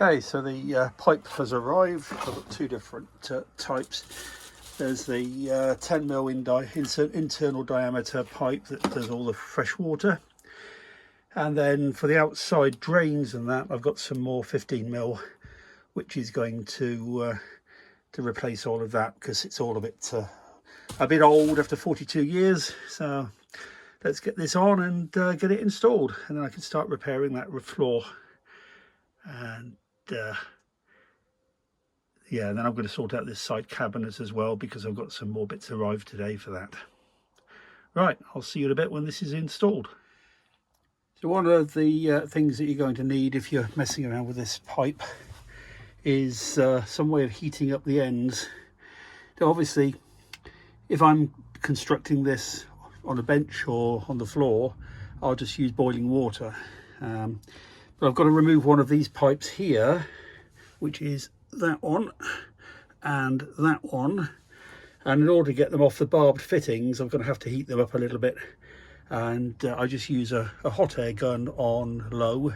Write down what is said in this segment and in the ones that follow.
Okay, so the pipe has arrived. I've got two different types. There's the 10mm internal diameter pipe that does all the fresh water, and then for the outside drains and that, I've got some more 15mm, which is going to replace all of that, because it's all a bit old after 42 years. So let's get this on and get it installed, and then I can start repairing that floor. And yeah, and then I'm going to sort out this side cabinet as well, because I've got some more bits arrived today for that. Right, I'll see you in a bit when this is installed. So one of the things that you're going to need if you're messing around with this pipe is some way of heating up the ends. Now obviously, if I'm constructing this on a bench or on the floor, I'll just use boiling water. But I've got to remove one of these pipes here, which is that one and that one, and in order to get them off the barbed fittings, I'm going to have to heat them up a little bit. And I just use a hot air gun on low.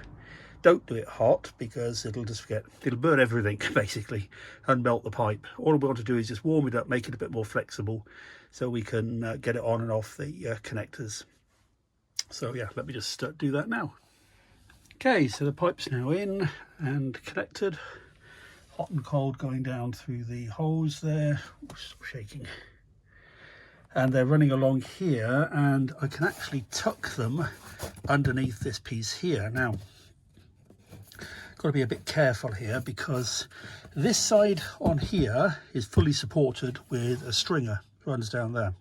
Don't do it hot, because it'll burn everything basically and melt the pipe. All we want to do is just warm it up, make it a bit more flexible, so we can get it on and off the connectors. So yeah, let me just do that now. Okay, so the pipe's now in and connected. Hot and cold going down through the holes there. Stop shaking. And they're running along here, and I can actually tuck them underneath this piece here. Now, got to be a bit careful here, because this side on here is fully supported with a stringer that runs down there.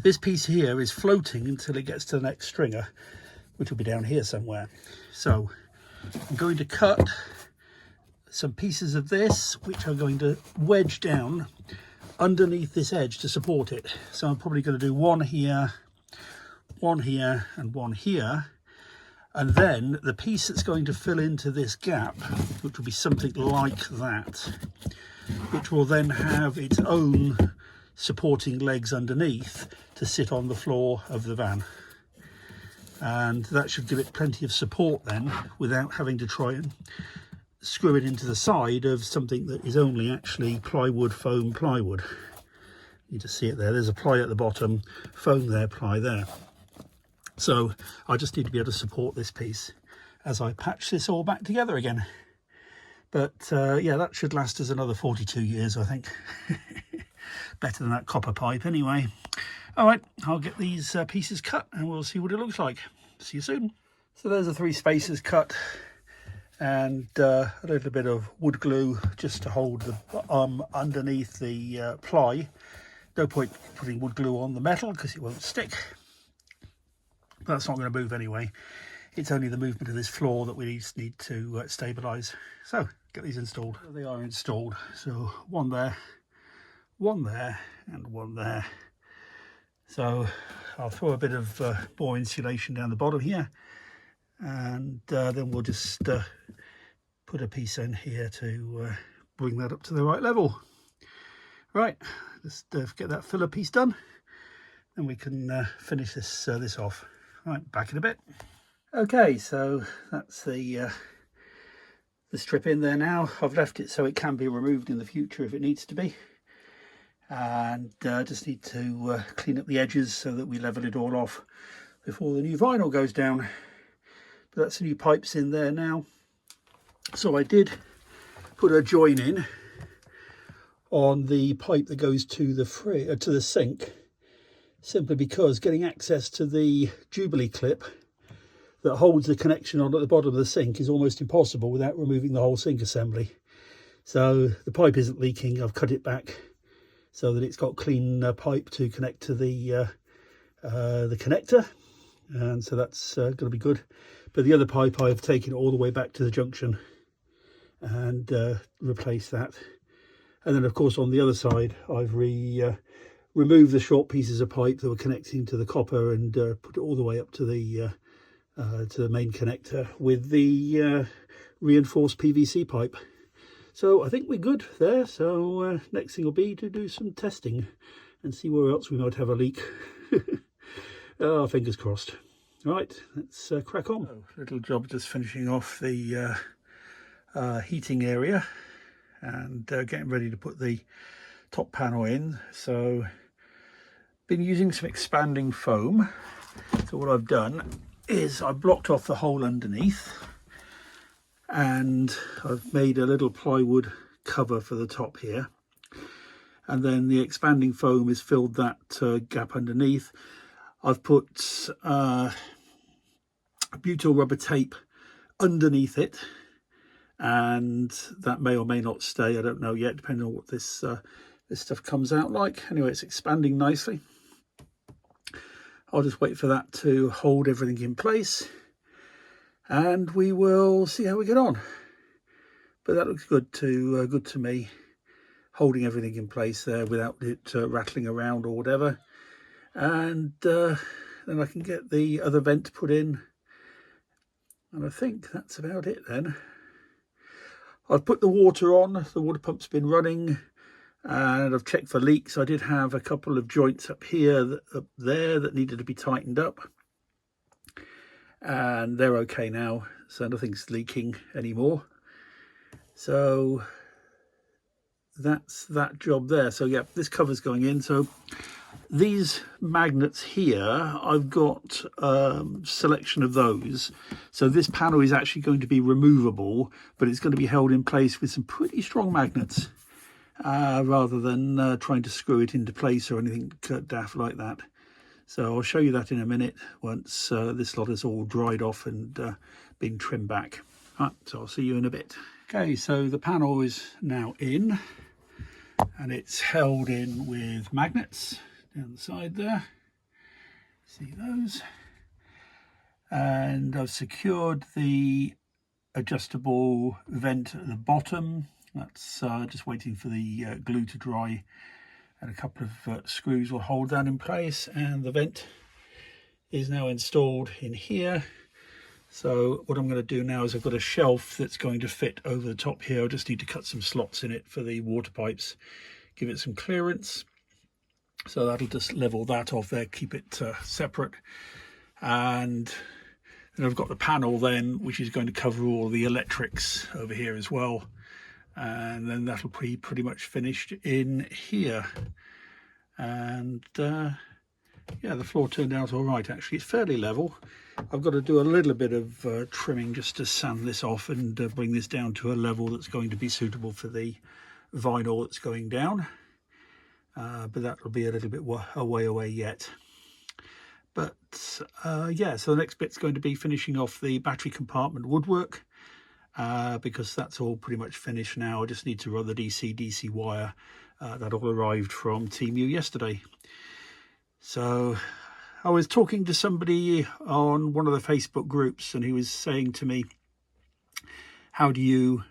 This piece here is floating until it gets to the next stringer, which will be down here somewhere. So I'm going to cut some pieces of this, which I'm going to wedge down underneath this edge to support it. So I'm probably going to do one here, and one here. And then the piece that's going to fill into this gap, which will be something like that, which will then have its own supporting legs underneath to sit on the floor of the van. And that should give it plenty of support then, without having to try and screw it into the side of something that is only actually plywood, foam plywood. You just see it there. There's a ply at the bottom, foam there, ply there. So I just need to be able to support this piece as I patch this all back together again. But yeah, that should last us another 42 years, I think. Better than that copper pipe anyway. All right, I'll get these pieces cut and we'll see what it looks like. See you soon. So there's the 3 spaces cut, and a little bit of wood glue just to hold the underneath the ply. No point putting wood glue on the metal because it won't stick. But that's not going to move anyway. It's only the movement of this floor that we just need to stabilise. So get these installed. They are installed. So one there, and one there. So I'll throw a bit of more insulation down the bottom here, and then we'll just put a piece in here to bring that up to the right level. Right, let's get that filler piece done, and we can finish this off. Right, back in a bit. Okay, so that's the strip in there now. I've left it so it can be removed in the future if it needs to be. And just need to clean up the edges so that we level it all off before the new vinyl goes down. But that's the new pipes in there now. So I did put a join in on the pipe that goes to the sink, simply because getting access to the Jubilee clip that holds the connection on at the bottom of the sink is almost impossible without removing the whole sink assembly. So the pipe isn't leaking. I've cut it back so that it's got clean pipe to connect to the connector, and so that's going to be good. But the other pipe, I've taken it all the way back to the junction and replaced that. And then of course on the other side, I've removed the short pieces of pipe that were connecting to the copper and put it all the way up to the main connector with the reinforced PVC pipe. So I think we're good there. So next thing will be to do some testing and see where else we might have a leak. Oh, fingers crossed. Right, let's crack on. Little job just finishing off the heating area and getting ready to put the top panel in. So been using some expanding foam. So what I've done is I blocked off the hole underneath and I've made a little plywood cover for the top here, and then the expanding foam has filled that gap underneath. I've put butyl rubber tape underneath it, and that may or may not stay, I don't know yet, depending on what this stuff comes out like. Anyway, it's expanding nicely. I'll just wait for that to hold everything in place and we will see how we get on. But that looks good to me, holding everything in place there without it rattling around or whatever. And then I can get the other vent put in, and I think that's about it then. I've put the water on, the water pump's been running, and I've checked for leaks. I did have a couple of joints up here, up there, that needed to be tightened up, and they're okay now, so nothing's leaking anymore. So that's that job there. So yeah, this cover's going in. So these magnets here, I've got selection of those. So this panel is actually going to be removable, but it's going to be held in place with some pretty strong magnets, rather than trying to screw it into place or anything daft like that. So I'll show you that in a minute once this lot is all dried off and been trimmed back. Right, so I'll see you in a bit. Okay, so the panel is now in and it's held in with magnets down the side there. See those? And I've secured the adjustable vent at the bottom. That's just waiting for the glue to dry, and a couple of screws will hold that in place, and the vent is now installed in here. So what I'm going to do now is I've got a shelf that's going to fit over the top here. I just need to cut some slots in it for the water pipes, give it some clearance. So that'll just level that off there, keep it separate. And then I've got the panel then, which is going to cover all the electrics over here as well. And then that'll be pretty much finished in here. And yeah, the floor turned out all right, actually. It's fairly level. I've got to do a little bit of trimming just to sand this off and bring this down to a level that's going to be suitable for the vinyl that's going down. But that will be a little bit a way away yet. But yeah, so the next bit's going to be finishing off the battery compartment woodwork, because that's all pretty much finished now. I just need to run the DC wire. That all arrived from Temu yesterday. So I was talking to somebody on one of the Facebook groups, and he was saying to me, how do you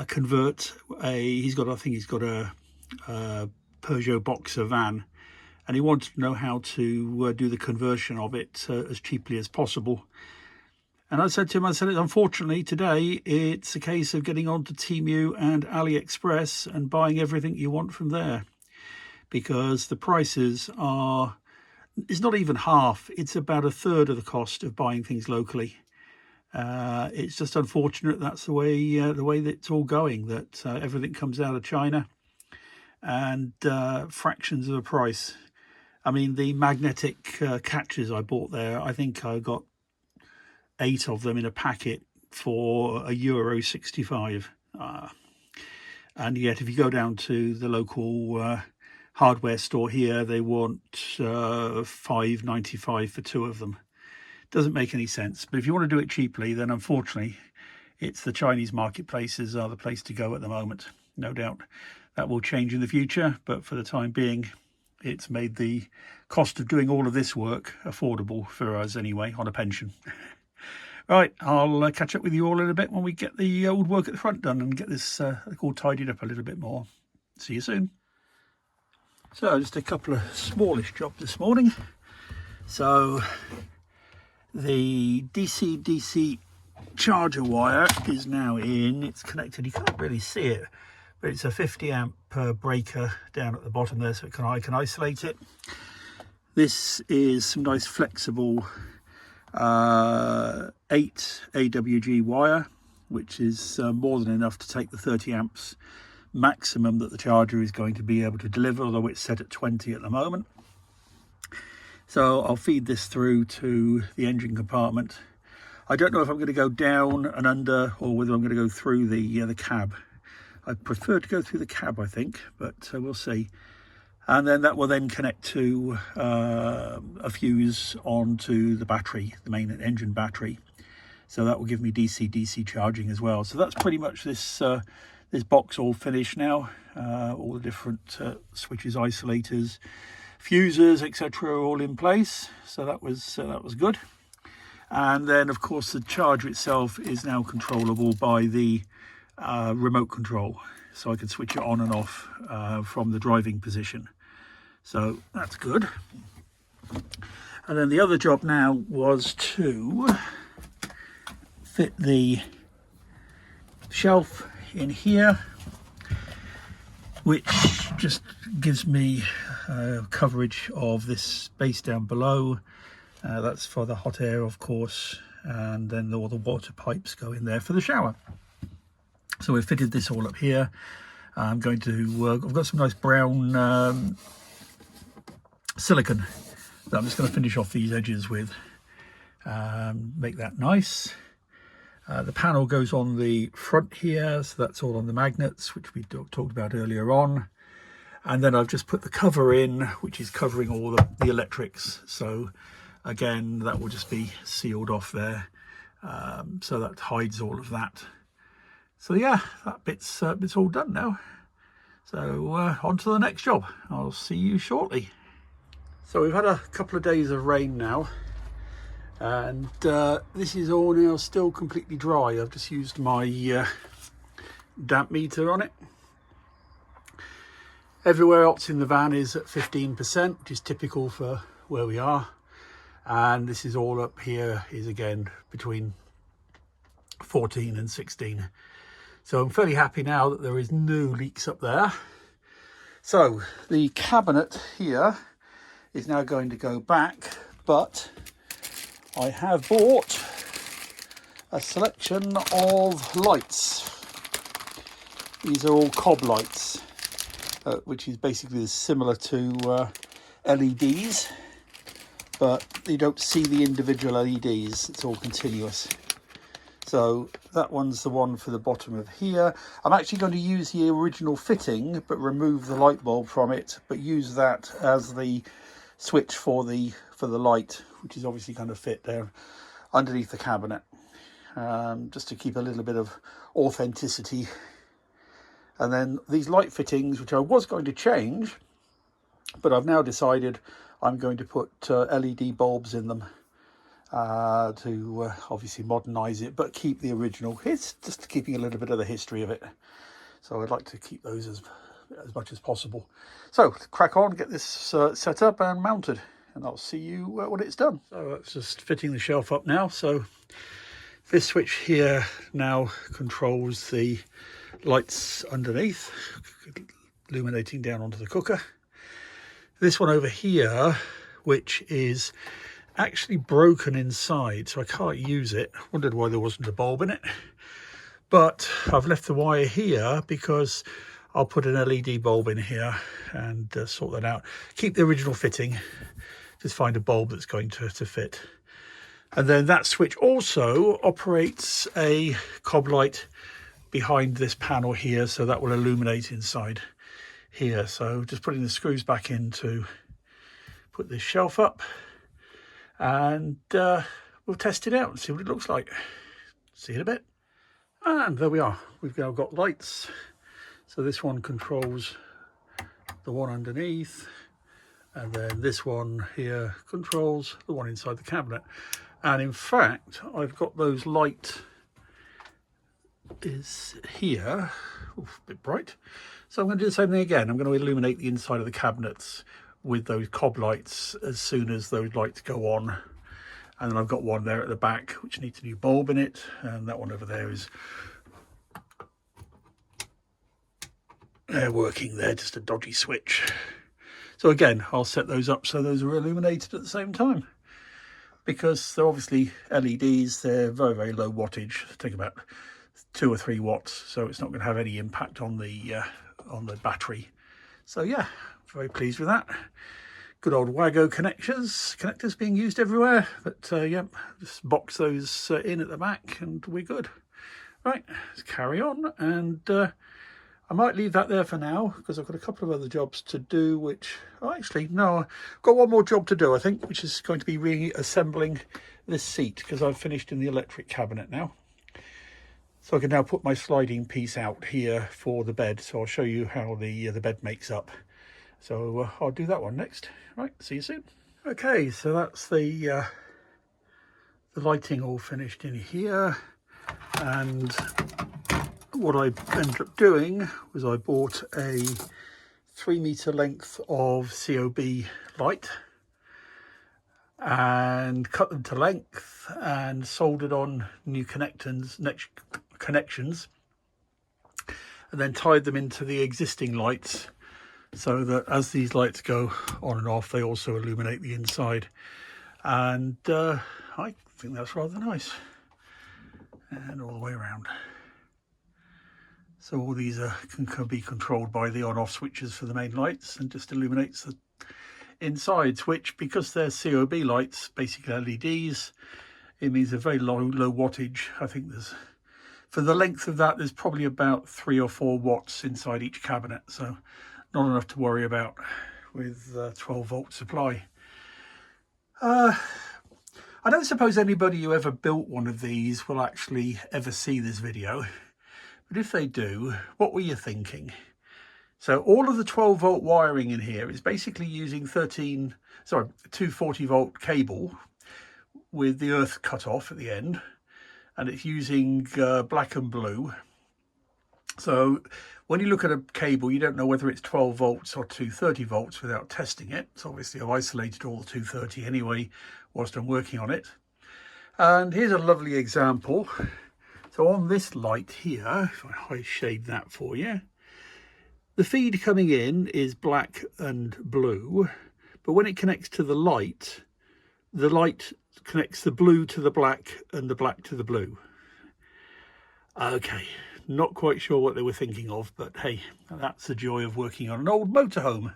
convert I think he's got a Peugeot Boxer van, and he wanted to know how to do the conversion of it as cheaply as possible. And I said to him, unfortunately today it's a case of getting onto Temu and AliExpress and buying everything you want from there, because the prices are, it's not even half, it's about a third of the cost of buying things locally. It's just unfortunate that's the way that it's all going, that everything comes out of China and fractions of the price. I mean, the magnetic catches I bought there, I think I got 8 of them in a packet for €1.65. And yet if you go down to the local hardware store here, they want $5.95 for 2 of them. Doesn't make any sense. But if you want to do it cheaply, then unfortunately it's the Chinese marketplaces are the place to go at the moment. No doubt that will change in the future, but for the time being it's made the cost of doing all of this work affordable for us anyway, on a pension. Right, I'll catch up with you all in a bit when we get the old work at the front done and get this all tidied up a little bit more. See you soon. So just a couple of smallish jobs this morning. So the DC charger wire is now in. It's connected. You can't really see it, but it's a 50 amp breaker down at the bottom there, so I can isolate it. This is some nice flexible 8 AWG wire, which is more than enough to take the 30 amps maximum that the charger is going to be able to deliver, although it's set at 20 at the moment. So I'll feed this through to the engine compartment. I don't know if I'm going to go down and under, or whether I'm going to go through the cab. I prefer to go through the cab, I think, but we'll see. And then that will then connect to a fuse onto the battery, the main engine battery. So that will give me DC charging as well. So that's pretty much this this box all finished now. All the different switches, isolators, fuses, etc., are all in place. So that was good. And then, of course, the charger itself is now controllable by the remote control, so I can switch it on and off from the driving position. So that's good. And then the other job now was to fit the shelf in here, which just gives me coverage of this space down below. That's for the hot air, of course, and then all the water pipes go in there for the shower. So we've fitted this all up here. I'm going to I've got some nice brown silicone that I'm just going to finish off these edges with, make that nice. The panel goes on the front here, so that's all on the magnets, which we talked about earlier on. And then I've just put the cover in, which is covering all the electrics. So again, that will just be sealed off there, so that hides all of that. So yeah, that bit's all done now. So on to the next job. I'll see you shortly. So we've had a couple of days of rain now, and this is all now still completely dry. I've just used my damp meter on it. Everywhere else in the van is at 15%, which is typical for where we are. And this is all up here is again between 14 and 16. So I'm fairly happy now that there is no leaks up there. So the cabinet here is now going to go back, but I have bought a selection of lights. These are all cob lights, which is basically similar to LEDs, but you don't see the individual LEDs, it's all continuous. So that one's the one for the bottom of here. I'm actually going to use the original fitting, but remove the light bulb from it, but use that as the switch for the light, which is obviously going to fit there underneath the cabinet, just to keep a little bit of authenticity. And then these light fittings, which I was going to change, but I've now decided I'm going to put LED bulbs in them to obviously modernise it, but keep the original. It's just keeping a little bit of the history of it. So I'd like to keep those as much as possible. So crack on, get this set up and mounted, and I'll see you when it's done. So that's just fitting the shelf up now. So this switch here now controls the lights underneath, illuminating down onto the cooker. This one over here, which is actually broken inside, so I can't use it. Wondered why there wasn't a bulb in it, but I've left the wire here because I'll put an LED bulb in here and sort that out. Keep the original fitting, just find a bulb that's going to fit. And then that switch also operates a cob light behind this panel here, so that will illuminate inside here. So just putting the screws back in to put this shelf up, and we'll test it out and see what it looks like. See you in a bit. And there we are, we've now got lights. So this one controls the one underneath, and then this one here controls the one inside the cabinet. And in fact, I've got those light is here. Oof, a bit bright. So I'm going to do the same thing again. I'm going to illuminate the inside of the cabinets with those cob lights as soon as those lights go on. And then I've got one there at the back which needs a new bulb in it, and that one over there is working there, just a dodgy switch. So again, I'll set those up so those are illuminated at the same time. because they're obviously LEDs. They're very, very low wattage. They take about 2 or 3 watts, so it's not going to have any impact on the battery. So yeah, very pleased with that. Good old Wago connectors being used everywhere. But yeah, just box those in at the back and we're good. Right, let's carry on. And I might leave that there for now because I've got a couple of other jobs to do, which, oh, actually, no, I've got one more job to do, I think, which is going to be reassembling this seat because I've finished in the electric cabinet now. So I can now put my sliding piece out here for the bed. So I'll show you how the bed makes up. So I'll do that one next. Right, see you soon. Okay, so that's the lighting all finished in here. And what I ended up doing was I bought a 3-meter length of COB light and cut them to length and soldered on new connections, and then tied them into the existing lights so that as these lights go on and off, they also illuminate the inside. And I think that's rather nice. And all the way around. So all these can be controlled by the on-off switches for the main lights and just illuminates the insides, which, because they're COB lights, basically LEDs, it means they're very low wattage. I think there's, for the length of that, there's probably about 3 or 4 watts inside each cabinet. So not enough to worry about with 12-volt supply. I don't suppose anybody who ever built one of these will actually ever see this video. But if they do, what were you thinking? So all of the 12-volt wiring in here is basically using 240-volt cable with the earth cut off at the end. And it's using black and blue. So when you look at a cable, you don't know whether it's 12 volts or 230 volts without testing it. So obviously I've isolated all the 230 anyway whilst I'm working on it. And here's a lovely example. So on this light here, if I shade that for you, the feed coming in is black and blue, but when it connects to the light connects the blue to the black and the black to the blue. Okay, not quite sure what they were thinking of, but hey, that's the joy of working on an old motorhome.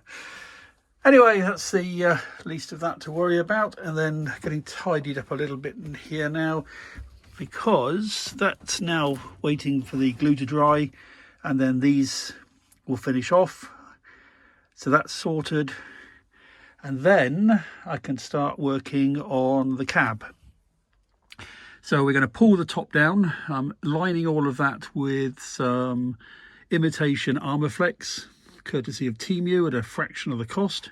Anyway, that's the least of that to worry about, and then getting tidied up a little bit in here now, because that's now waiting for the glue to dry, and then these will finish off. So that's sorted, and then I can start working on the cab. So we're going to pull the top down. I'm lining all of that with some imitation Armorflex, courtesy of Temu, at a fraction of the cost.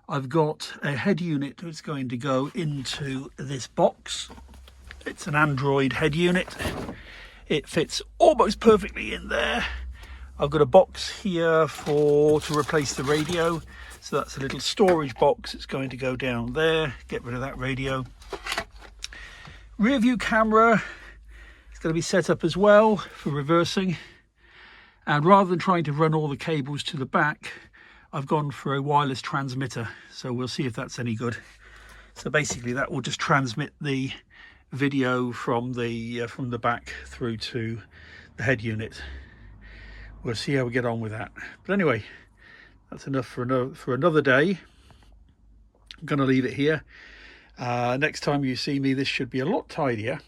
I've got a head unit that's going to go into this box. It's an Android head unit. It fits almost perfectly in there. I've got a box here to replace the radio. So that's a little storage box. It's going to go down there. Get rid of that radio. Rear view camera is going to be set up as well for reversing. And rather than trying to run all the cables to the back, I've gone for a wireless transmitter. So we'll see if that's any good. So basically that will just transmit the video from the back through to the head unit. We'll see how we get on with that. But anyway, that's enough for another day. I'm going to leave it here. Next time you see me, this should be a lot tidier.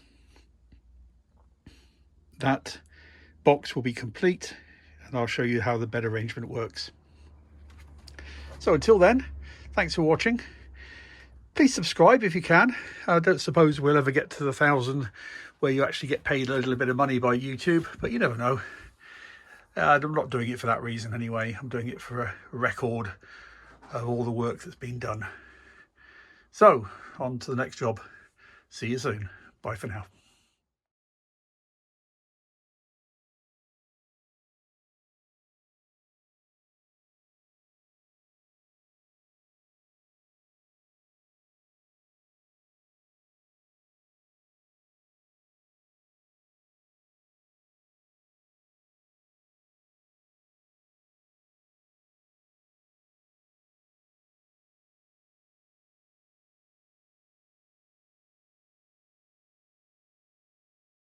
That box will be complete, and I'll show you how the bed arrangement works. So until then, thanks for watching. Please subscribe if you can. I don't suppose we'll ever get to the 1,000 where you actually get paid a little bit of money by YouTube, but you never know. I'm not doing it for that reason anyway. I'm doing it for a record of all the work that's been done. So, on to the next job. See you soon. Bye for now.